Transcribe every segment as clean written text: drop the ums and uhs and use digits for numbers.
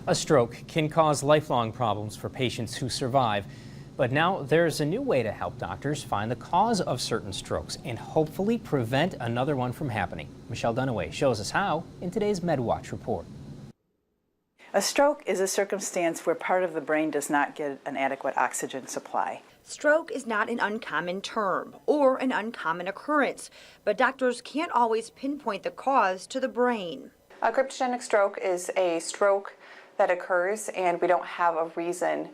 A stroke can cause lifelong problems for patients who survive, but now there's a new way to help doctors find the cause of certain strokes and hopefully prevent another one from happening. Michelle Dunaway shows us how in today's Medwatch report. A stroke is a circumstance where part of the brain does not get an adequate oxygen supply. Stroke is not an uncommon term or an uncommon occurrence, but doctors can't always pinpoint the cause to the brain. A cryptogenic stroke is a stroke that occurs and we don't have a reason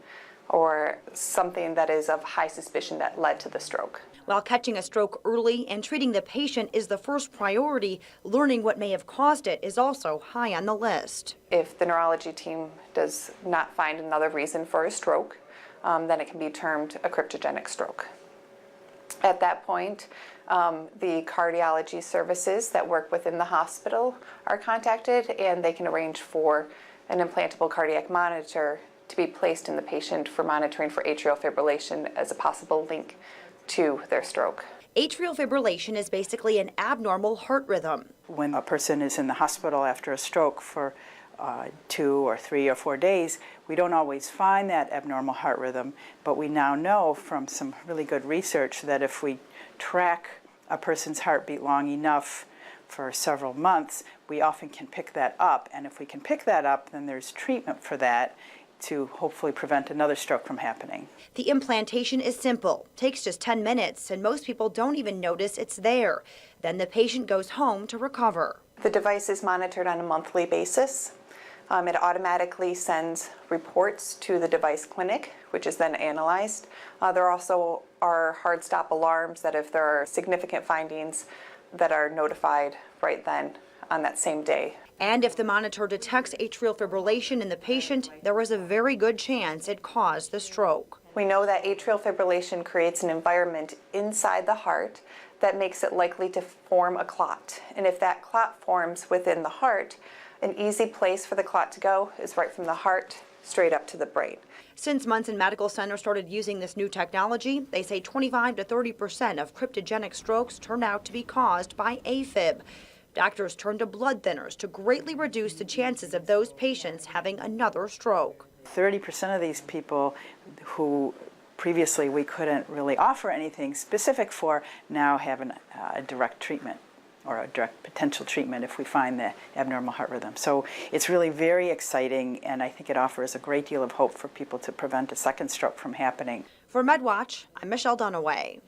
or something that is of high suspicion that led to the stroke. While catching a stroke early and treating the patient is the first priority, learning what may have caused it is also high on the list. If the neurology team does not find another reason for a stroke, then it can be termed a cryptogenic stroke. At that point, the cardiology services that work within the hospital are contacted and they can arrange for an implantable cardiac monitor to be placed in the patient for monitoring for atrial fibrillation as a possible link to their stroke. Atrial fibrillation is basically an abnormal heart rhythm. When a person is in the hospital after a stroke for 2 or 3 or 4 days, we don't always find that abnormal heart rhythm, but we now know from some really good research that if we track a person's heartbeat long enough for several months, we often can pick that up. And if we can pick that up, then there's treatment for that to hopefully prevent another stroke from happening. The implantation is simple, takes just 10 minutes, and most people don't even notice it's there. Then the patient goes home to recover. The device is monitored on a monthly basis. It automatically sends reports to the device clinic, which is then analyzed. There also are hard stop alarms that if there are significant findings that are notified right then on that same day. And if the monitor detects atrial fibrillation in the patient, there is a very good chance it caused the stroke. We know that atrial fibrillation creates an environment inside the heart that makes it likely to form a clot. And if that clot forms within the heart, an easy place for the clot to go is right from the heart straight up to the brain. Since Munson Medical Center started using this new technology, they say 25 to 30% of cryptogenic strokes turn out to be caused by AFib. Doctors turn to blood thinners to greatly reduce the chances of those patients having another stroke. 30% of these people who previously we couldn't really offer anything specific for now have a direct treatment or a direct potential treatment if we find the abnormal heart rhythm. So it's really very exciting, and I think it offers a great deal of hope for people to prevent a second stroke from happening. For MedWatch, I'm Michelle Dunaway.